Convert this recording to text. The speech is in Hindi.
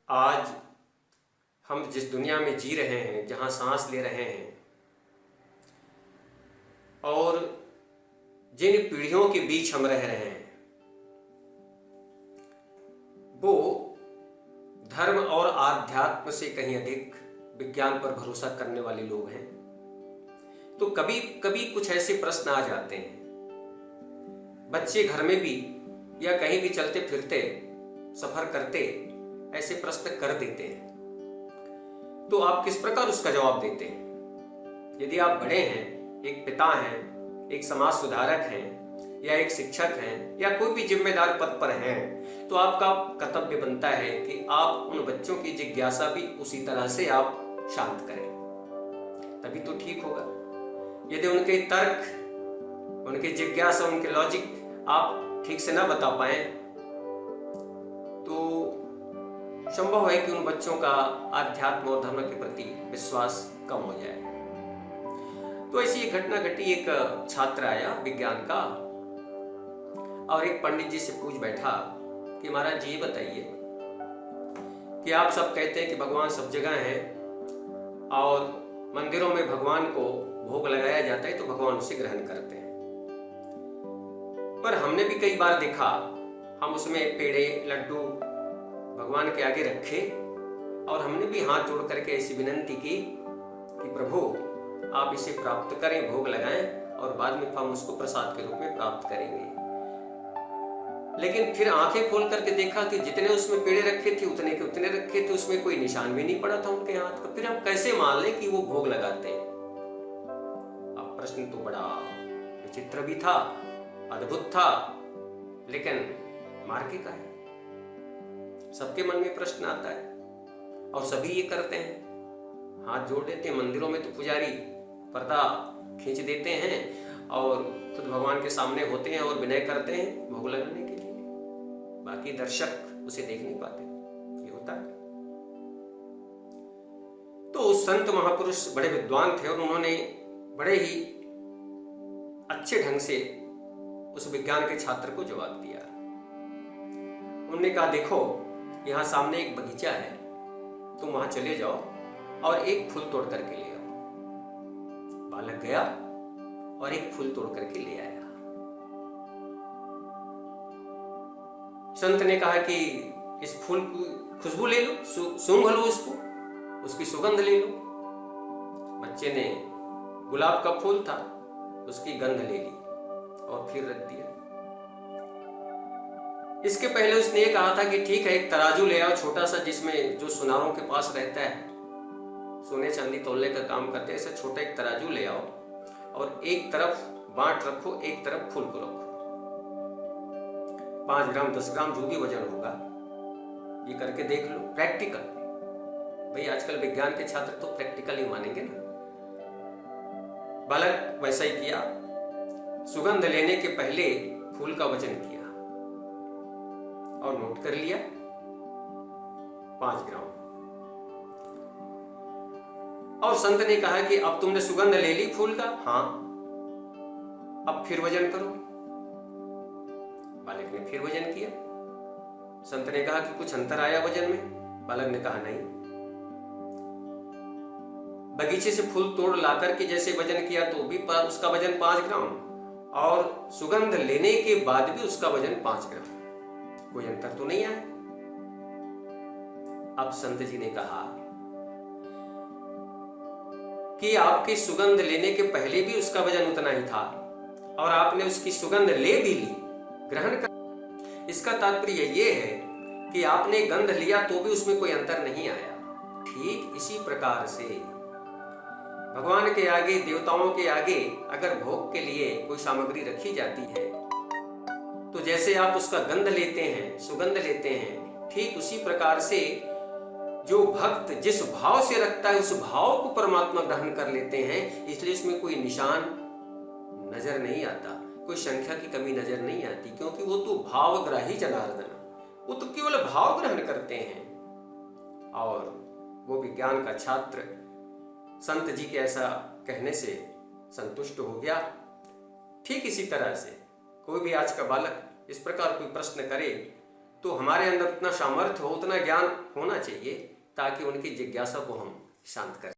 आज हम जिस दुनिया में जी रहे हैं, जहाँ सांस ले रहे हैं और जिन पीढ़ियों के बीच हम रह रहे हैं, वो धर्म और आध्यात्म से कहीं अधिक विज्ञान पर भरोसा करने वाले लोग हैं। तो कभी कभी कुछ ऐसे प्रश्न आ जाते हैं, बच्चे घर में भी या कहीं भी चलते फिरते सफर करते ऐसे प्रश्न कर देते हैं। तो आप किस प्रकार उसका जवाब देते हैं? यदि आप बड़े हैं, एक पिता हैं, एक समाज सुधारक हैं या एक शिक्षक हैं या कोई भी जिम्मेदार पद पर हैं, तो आपका कर्तव्य बनता है कि आप उन बच्चों की जिज्ञासा भी उसी तरह से आप शांत करें, तभी तो ठीक होगा। यदि उनके तर्क, उनकी जिज्ञासा, उनके लॉजिक आप ठीक से ना बता पाए तो संभव है कि उन बच्चों का आध्यात्म और धर्म के प्रति विश्वास कम हो जाए। तो ऐसी एक घटना घटी। एक छात्र आया विज्ञान का और एक पंडित जी से पूछ बैठा कि महाराज जी ये बताइए कि आप सब कहते हैं कि भगवान सब जगह है और मंदिरों में भगवान को भोग लगाया जाता है तो भगवान उसे ग्रहण करते हैं, पर हमने भी कई बार देखा हम उसमें पेड़े लड्डू भगवान के आगे रखे और हमने भी हाथ जोड़ करके ऐसी विनंती की कि प्रभु आप इसे प्राप्त करें, भोग लगाएं और बाद में हम उसको प्रसाद के रूप में प्राप्त करेंगे। लेकिन फिर आंखें खोल करके देखा कि जितने उसमें पेड़े रखे थे उतने के उतने रखे थे, उसमें कोई निशान भी नहीं पड़ा था उनके हाथ का। फिर हम कैसे मान लें कि वो भोग लगाते हैं? अब प्रश्न तो बड़ा विचित्र भी था, अद्भुत था, लेकिन मार्गी का है। सबके मन में प्रश्न आता है और सभी ये करते हैं, हाथ जोड़ देते हैं। मंदिरों में तो पुजारी पर्दा खींच देते हैं और खुद भगवान के सामने होते हैं और विनय करते हैं भोग लगाने के लिए, बाकी दर्शक उसे देख नहीं पाते। ये होता है। तो उस संत महापुरुष बड़े विद्वान थे और उन्होंने बड़े ही अच्छे ढंग से उस विज्ञान के छात्र को जवाब दिया। उन्होंने कहा, देखो यहाँ सामने एक बगीचा है, तुम वहां चले जाओ और एक फूल तोड़ करके ले आओ। बालक गया और एक फूल तोड़ करके ले आया। संत ने कहा कि इस फूल की खुशबू ले लो, सूंघ लो इसको, उसकी सुगंध ले लो। बच्चे ने, गुलाब का फूल था, उसकी गंध ले ली और फिर रख दिया। इसके पहले उसने ये कहा था कि ठीक है, एक तराजू ले आओ छोटा सा, जिसमें जो सुनारों के पास रहता है, सोने चांदी तौलने का काम करते हैं, ऐसा छोटा एक तराजू ले आओ और एक तरफ बांट रखो, एक तरफ फूल को रखो। 5 ग्राम 10 ग्राम जो भी वजन होगा, ये करके देख लो। प्रैक्टिकल, भाई आजकल विज्ञान के छात्र तो प्रैक्टिकल ही मानेंगे ना। बालक वैसा ही किया, सुगंध लेने के पहले फूल का वजन किया और नोट कर लिया 5 ग्राम। और संत ने कहा कि अब तुमने सुगंध ले ली फूल का? हाँ। अब फिर वजन करो। बालक ने फिर वजन किया। संत ने कहा कि कुछ अंतर आया वजन में? बालक ने कहा नहीं। बगीचे से फूल तोड़ लाकर के जैसे वजन किया तो भी उसका वजन 5 ग्राम और सुगंध लेने के बाद भी उसका वजन 5 ग्राम। कोई अंतर तो नहीं आया। अब संत जी ने कहा कि आपकी सुगंध लेने के पहले भी उसका वजन उतना ही था और आपने उसकी सुगंध ले भी ली, ग्रहण कर। इसका तात्पर्य ये है कि आपने गंध लिया तो भी उसमें कोई अंतर नहीं आया। ठीक इसी प्रकार से भगवान के आगे, देवताओं के आगे अगर भोग के लिए कोई सामग्री रखी जाती है तो जैसे आप उसका गंध लेते हैं, सुगंध लेते हैं, ठीक उसी प्रकार से जो भक्त जिस भाव से रखता है उस भाव को परमात्मा ग्रहण कर लेते हैं। इसलिए इसमें कोई निशान नजर नहीं आता, कोई संख्या की कमी नजर नहीं आती, क्योंकि वो तो भावग्राही जनार्दन, वो तो केवल भाव ग्रहण करते हैं। और वो विज्ञान का छात्र संत जी के ऐसा कहने से संतुष्ट हो गया। ठीक इसी तरह से कोई भी आज का बालक इस प्रकार कोई प्रश्न करे तो हमारे अंदर उतना सामर्थ्य हो, उतना ज्ञान होना चाहिए ताकि उनकी जिज्ञासा को हम शांत करें।